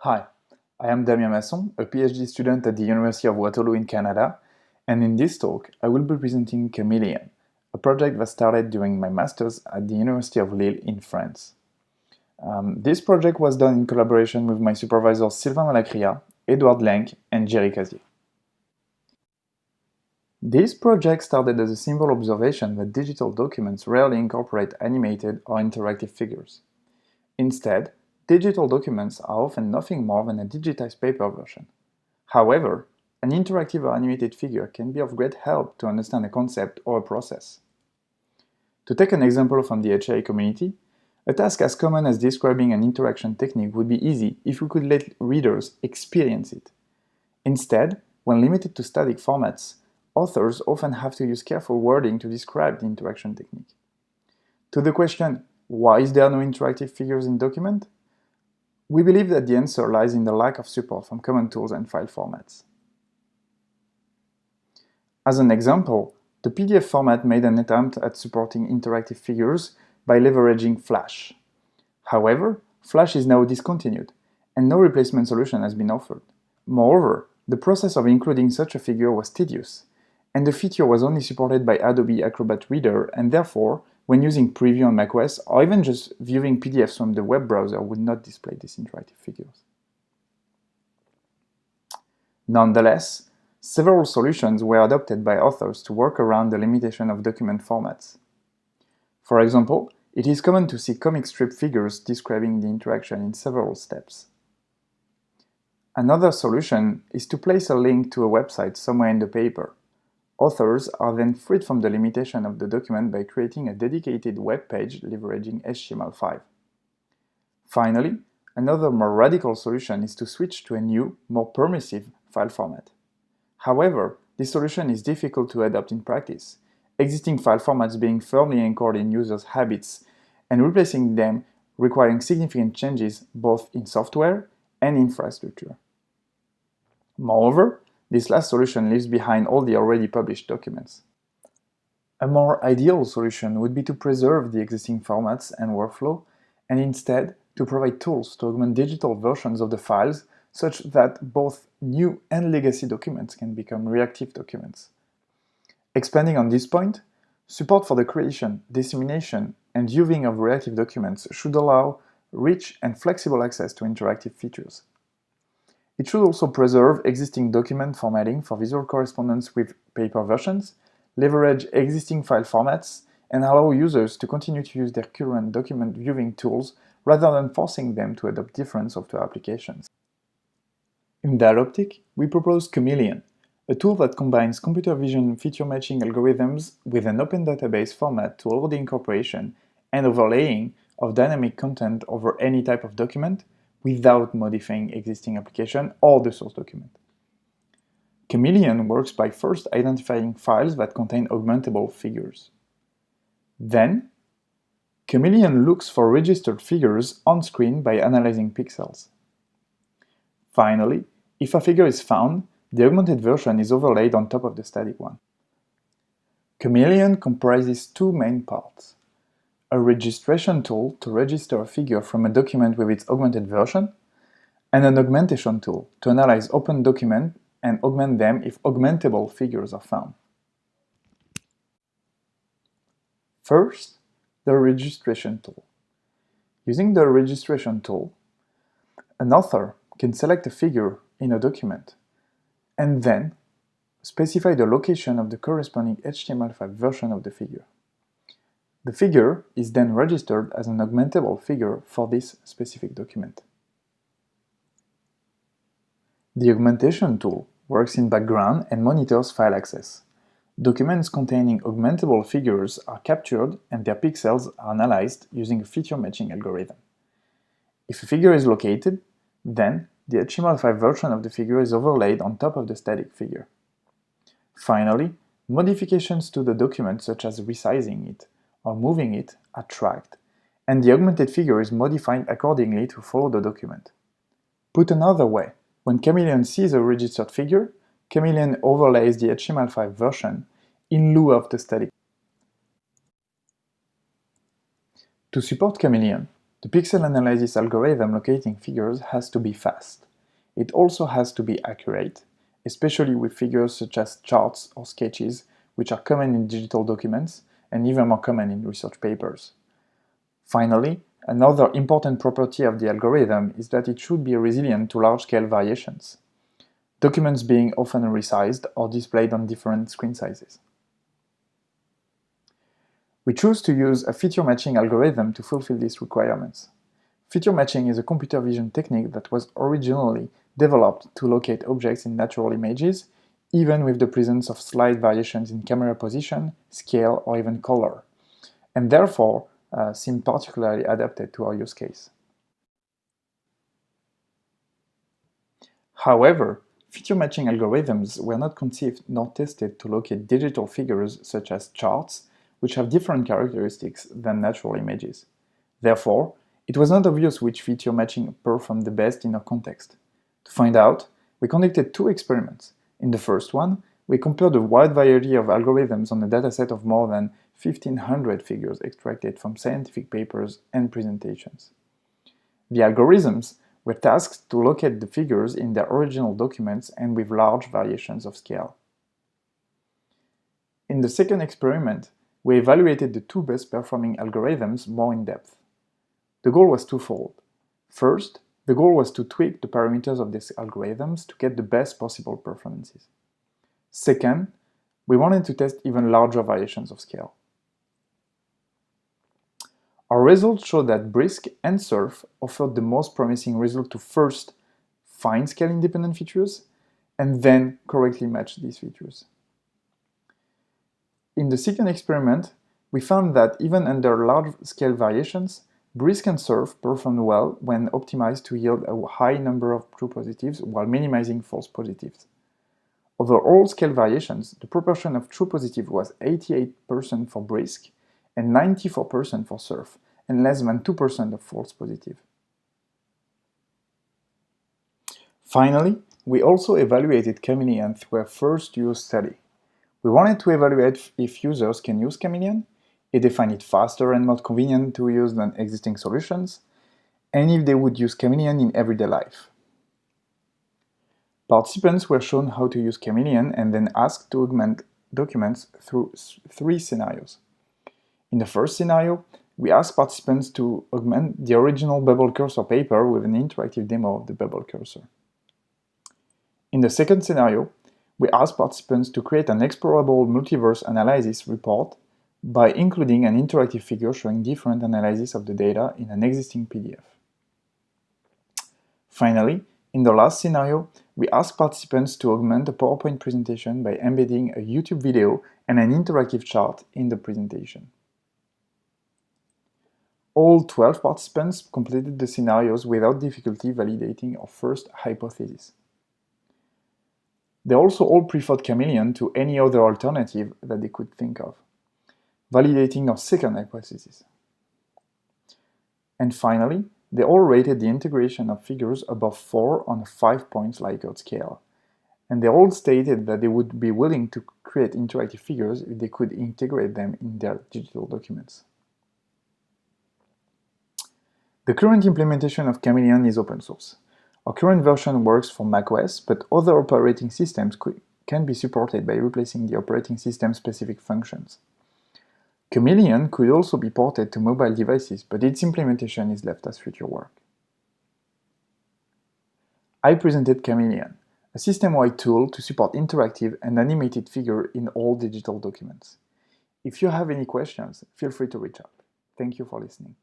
Hi, I am Damien Masson, a PhD student at the University of Waterloo in Canada, and in this talk I will be presenting Chameleon, a project that started during my master's at the University of Lille in France. This project was done in collaboration with my supervisors Sylvain Malacria, Lank, and Géry Casiez. This project started as a simple observation that digital documents rarely incorporate animated or interactive figures. Instead, digital documents are often nothing more than a digitized paper version. However, an interactive or animated figure can be of great help to understand a concept or a process. To take an example from the SIGCHI community, a task as common as describing an interaction technique would be easy if we could let readers experience it. Instead, when limited to static formats, authors often have to use careful wording to describe the interaction technique. To the question, why is there no interactive figures in document? We believe that the answer lies in the lack of support from common tools and file formats. As an example, the PDF format made an attempt at supporting interactive figures by leveraging Flash. However, Flash is now discontinued, and no replacement solution has been offered. Moreover, the process of including such a figure was tedious, and the feature was only supported by Adobe Acrobat Reader, and therefore, when using Preview on macOS, or even just viewing PDFs from the web browser would not display these interactive figures. Nonetheless, several solutions were adopted by authors to work around the limitation of document formats. For example, it is common to see comic strip figures describing the interaction in several steps. Another solution is to place a link to a website somewhere in the paper. Authors are then freed from the limitation of the document by creating a dedicated web page leveraging HTML5. Finally, another more radical solution is to switch to a new, more permissive file format. However, this solution is difficult to adopt in practice, existing file formats being firmly anchored in users' habits and replacing them requiring significant changes both in software and infrastructure. Moreover, this last solution leaves behind all the already published documents. A more ideal solution would be to preserve the existing formats and workflow, and instead to provide tools to augment digital versions of the files such that both new and legacy documents can become reactive documents. Expanding on this point, support for the creation, dissemination, and viewing of reactive documents should allow rich and flexible access to interactive features. It should also preserve existing document formatting for visual correspondence with paper versions, leverage existing file formats, and allow users to continue to use their current document viewing tools rather than forcing them to adopt different software applications. In that optic, we propose Chameleon, a tool that combines computer vision feature matching algorithms with an open database format to allow the incorporation and overlaying of dynamic content over any type of document without modifying existing application or the source document. Chameleon works by first identifying files that contain augmentable figures. Then, Chameleon looks for registered figures on screen by analyzing pixels. Finally, if a figure is found, the augmented version is overlaid on top of the static one. Chameleon comprises two main parts: a registration tool to register a figure from a document with its augmented version, and an augmentation tool to analyze open documents and augment them if augmentable figures are found. First, the registration tool. Using the registration tool, an author can select a figure in a document and then specify the location of the corresponding HTML5 version of the figure. The figure is then registered as an augmentable figure for this specific document. The augmentation tool works in background and monitors file access. Documents containing augmentable figures are captured and their pixels are analyzed using a feature matching algorithm. If a figure is located, then the HTML5 version of the figure is overlaid on top of the static figure. Finally, modifications to the document such as resizing it or moving it are tracked, and the augmented figure is modified accordingly to follow the document. Put another way, when Chameleon sees a registered figure, Chameleon overlays the HTML5 version in lieu of the static. To support Chameleon, The pixel analysis algorithm locating figures has to be fast. It also has to be accurate, especially with figures such as charts or sketches, which are common in digital documents and even more common in research papers. Finally, another important property of the algorithm is that it should be resilient to large-scale variations, documents being often resized or displayed on different screen sizes. We choose to use a feature matching algorithm to fulfill these requirements. Feature matching is a computer vision technique that was originally developed to locate objects in natural images, even with the presence of slight variations in camera position, scale, or even color, and therefore seem particularly adapted to our use case. However, feature matching algorithms were not conceived nor tested to locate digital figures such as charts, which have different characteristics than natural images. Therefore, it was not obvious which feature matching performed the best in our context. To find out, we conducted two experiments. In the first one, we compared a wide variety of algorithms on a dataset of more than 1,500 figures extracted from scientific papers and presentations. The algorithms were tasked to locate the figures in their original documents and with large variations of scale. In the second experiment, we evaluated the two best performing algorithms more in depth. The goal was twofold. First, the goal was to tweak the parameters of these algorithms to get the best possible performances. Second, we wanted to test even larger variations of scale. Our results showed that Brisk and Surf offered the most promising result to first find scale-independent features and then correctly match these features. In the second experiment, we found that even under large-scale variations, Brisk and Surf performed well when optimized to yield a high number of true positives while minimizing false positives. Over all scale variations, the proportion of true positive was 88% for Brisk and 94% for Surf, and less than 2% of false positive. Finally, we also evaluated Chameleon through a first-use study. We wanted to evaluate if users can use Chameleon, if they find it faster and more convenient to use than existing solutions, and if they would use Chameleon in everyday life. Participants were shown how to use Chameleon and then asked to augment documents through three scenarios. In the first scenario, we asked participants to augment the original bubble cursor paper with an interactive demo of the bubble cursor. In the second scenario, we asked participants to create an explorable multiverse analysis report by including an interactive figure showing different analysis of the data in an existing PDF. Finally, in the last scenario, we asked participants to augment a PowerPoint presentation by embedding a YouTube video and an interactive chart in the presentation. All 12 participants completed the scenarios without difficulty validating our first hypothesis. They also all preferred Chameleon to any other alternative that they could think of, validating our second hypothesis. And finally, they all rated the integration of figures above 4 on a 5-point Likert scale, and they all stated that they would be willing to create interactive figures if they could integrate them in their digital documents. The current implementation of Chameleon is open source. Our current version works for macOS, but other operating systems can be supported by replacing the operating system-specific functions. Chameleon could also be ported to mobile devices, but its implementation is left as future work. I presented Chameleon, a system-wide tool to support interactive and animated figures in all digital documents. If you have any questions, feel free to reach out. Thank you for listening.